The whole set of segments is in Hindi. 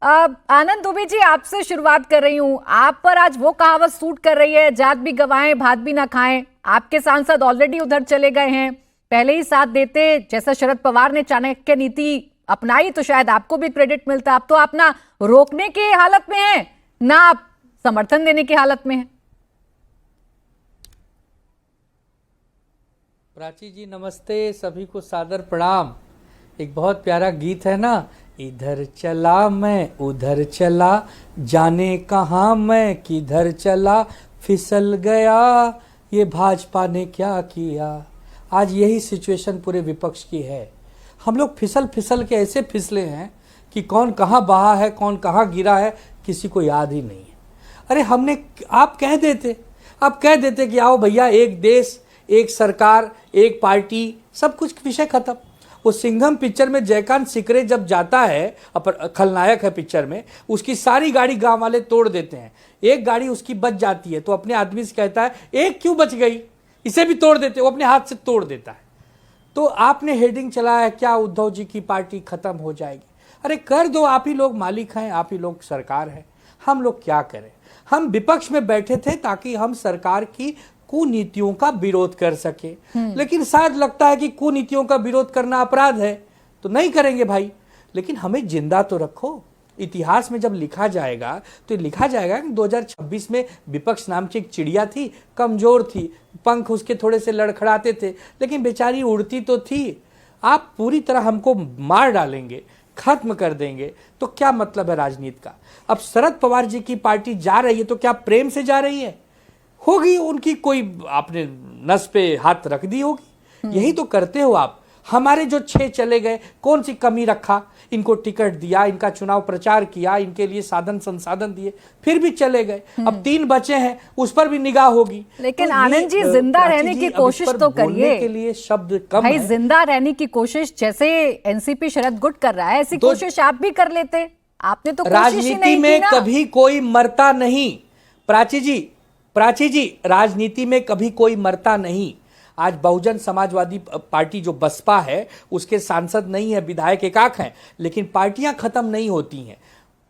आनंद दुबे जी, आपसे शुरुआत कर रही हूँ। आप पर आज वो कहावत सूट कर रही है, जात भी गवाएं भात भी ना खाएं। आपके सांसद ऑलरेडी उधर चले गए हैं। पहले ही साथ देते, जैसा शरद पवार ने चाणक्य नीति अपनाई, तो शायद आपको भी क्रेडिट मिलता। अब तो आप ना रोकने की हालत में हैं, ना आप समर्थन देने की हालत में हैं। प्राची जी नमस्ते, सभी को सादर प्रणाम। एक बहुत प्यारा गीत है ना, इधर चला मैं उधर चला, जाने कहाँ मैं किधर चला, फिसल गया ये भाजपा ने क्या किया। आज यही सिचुएशन पूरे विपक्ष की है। हम लोग फिसल फिसल के ऐसे फिसले हैं कि कौन कहाँ बहा है, कौन कहाँ गिरा है, किसी को याद ही नहीं है। अरे आप कह देते कि आओ भैया, एक देश, एक सरकार, एक पार्टी, सब कुछ विषय खत्म। वो सिंघम पिक्चर में जयकांत सिकरे जब जाता है, खलनायक है पिक्चर में, उसकी सारी गाड़ी गांव वाले तोड़ देते हैं। एक गाड़ी उसकी बच जाती है तो अपने आदमी से कहता है, एक क्यों बच गई, इसे भी तोड़ देते। वो अपने हाथ से तोड़ देता है। तो आपने हेडिंग चलाया है, क्या उद्धव जी की पार्टी खत्म हो जाएगी? अरे कर दो, आप ही लोग मालिक हैं, आप ही लोग सरकार है। हम लोग क्या करें? हम विपक्ष में बैठे थे ताकि हम सरकार की कुनीतियों का विरोध कर सके, लेकिन शायद लगता है कि कुनीतियों का विरोध करना अपराध है, तो नहीं करेंगे भाई। लेकिन हमें जिंदा तो रखो। इतिहास में जब लिखा जाएगा तो लिखा जाएगा कि 2026 में विपक्ष नाम की एक चिड़िया थी, कमजोर थी, पंख उसके थोड़े से लड़खड़ाते थे, लेकिन बेचारी उड़ती तो थी। आप पूरी तरह हमको मार डालेंगे, खत्म कर देंगे, तो क्या मतलब है राजनीति का? अब शरद पवार जी की पार्टी जा रही है तो क्या प्रेम से जा रही है? होगी उनकी कोई, आपने नस पे हाथ रख दी होगी। यही तो करते हो आप। हमारे जो 6 चले गए, कौन सी कमी रखा? इनको टिकट दिया, इनका चुनाव प्रचार किया, इनके लिए साधन संसाधन दिए, फिर भी चले गए। अब 3 बचे हैं, उस पर भी निगाह होगी। लेकिन तो आनंद जी, जिंदा रहने की कोशिश तो करिए। के लिए शब्द कम भाई, है। जिंदा रहने की कोशिश जैसे एनसीपी शरद गुट कर रहा है, ऐसी कोशिश आप भी कर लेते। आपने तो राजनीति में कभी कोई मरता नहीं प्राची जी, राजनीति में कभी कोई मरता नहीं। आज बहुजन समाजवादी पार्टी जो बसपा है, उसके सांसद नहीं है, विधायक एकाक हैं, लेकिन पार्टियां खत्म नहीं होती हैं।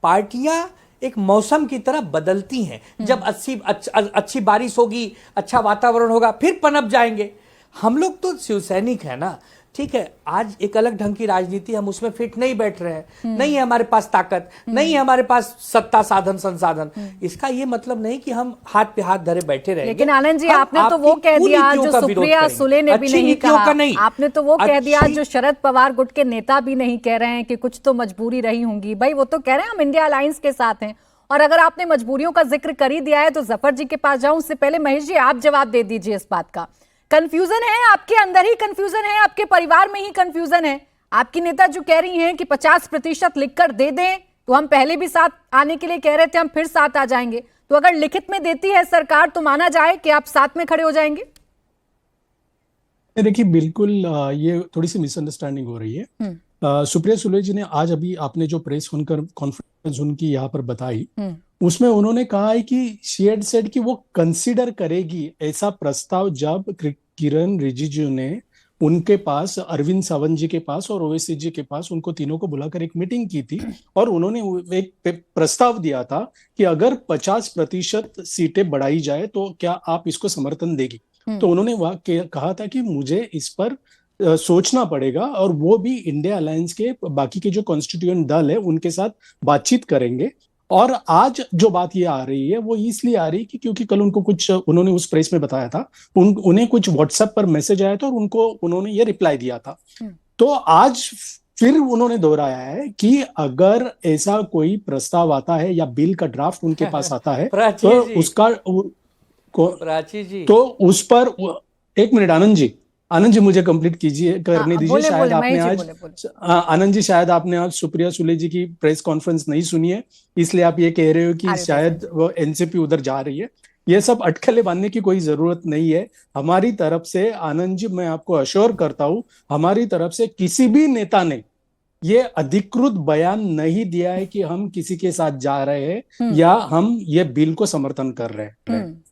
पार्टियां एक मौसम की तरह बदलती हैं। जब अच्छी बारिश होगी, अच्छा वातावरण होगा, फिर पनप जाएंगे। हम लोग तो शिवसैनिक है ना, ठीक है। आज एक अलग ढंग की राजनीति, हम उसमें फिट नहीं बैठ रहे हैं। नहीं है हमारे पास ताकत, नहीं है हमारे पास सत्ता, साधन संसाधन। इसका ये मतलब नहीं कि हम हाथ पे हाथ धरे बैठे रहेंगे। लेकिन आनंद जी, आपने तो वो कह दिया जो सुप्रिया सुले ने भी नहीं कहा। आपने तो वो कह दिया जो शरद पवार गुट के नेता भी नहीं कह रहे हैं कि कुछ तो मजबूरी रही होंगी। भाई, वो तो कह रहे हैं हम इंडिया अलायंस के साथ हैं। और अगर आपने मजबूरियों का जिक्र कर ही दिया है तो जफर जी के पास जाऊं, उससे पहले महेश जी आप जवाब दे दीजिए इस बात का। कंफ्यूजन है आपके अंदर ही कंफ्यूजन है, आपके परिवार में ही कंफ्यूजन है। आपकी नेता जो कह रही हैं कि 50% लिखकर दे दें, तो हम पहले भी साथ आने के लिए कह रहे थे, हम फिर साथ आ जाएंगे। तो अगर लिखित में देती है सरकार तो माना जाए कि आप साथ में खड़े हो जाएंगे? देखिए, बिल्कुल ये थोड़ी सी मिसअंडरस्टैंडिंग हो रही है। सुप्रिया सुले जी ने आज अभी आपने जो प्रेस कॉन्फ्रेंस उनकी यहाँ पर बताई, उसमें उन्होंने कहा है कि शी हैड सेड कि वो कंसीडर करेगी ऐसा प्रस्ताव जब किरण रिजिजू ने उनके पास, अरविंद सावंत जी के पास और ओवैसी जी के पास, उनको तीनों को बुलाकर एक मीटिंग की थी और उन्होंने एक प्रस्ताव दिया था कि अगर 50% सीटें बढ़ाई जाए तो क्या आप इसको समर्थन देगी। तो उन्होंने वह कहा था कि मुझे इस पर सोचना पड़ेगा और वो भी इंडिया अलायंस के बाकी के जो कॉन्स्टिट्यूएंट दल है उनके साथ बातचीत करेंगे। और आज जो बात ये आ रही है वो इसलिए आ रही है कि क्योंकि कल उनको कुछ, उन्होंने उस प्रेस में बताया था, उन्हें कुछ व्हाट्सएप पर मैसेज आया था और उन्होंने ये रिप्लाई दिया था। तो आज फिर उन्होंने दोहराया है कि अगर ऐसा कोई प्रस्ताव आता है या बिल का ड्राफ्ट उनके पास आता है तो उसका तो उस पर, एक मिनट आनंद जी मुझे कंप्लीट करने दीजिए। शायद आपने आनंद जी, शायद आपने आज सुप्रिया सुले जी की प्रेस कॉन्फ्रेंस नहीं सुनी है, इसलिए आप ये कह रहे हो कि शायद वो एनसीपी उधर जा रही है। ये सब अटकलें बांधने की कोई जरूरत नहीं है। हमारी तरफ से, आनंद जी, मैं आपको अश्योर करता हूं, हमारी तरफ से किसी भी नेता ने ये अधिकृत बयान नहीं दिया है कि हम किसी के साथ जा रहे हैं या हम ये बिल को समर्थन कर रहे हैं।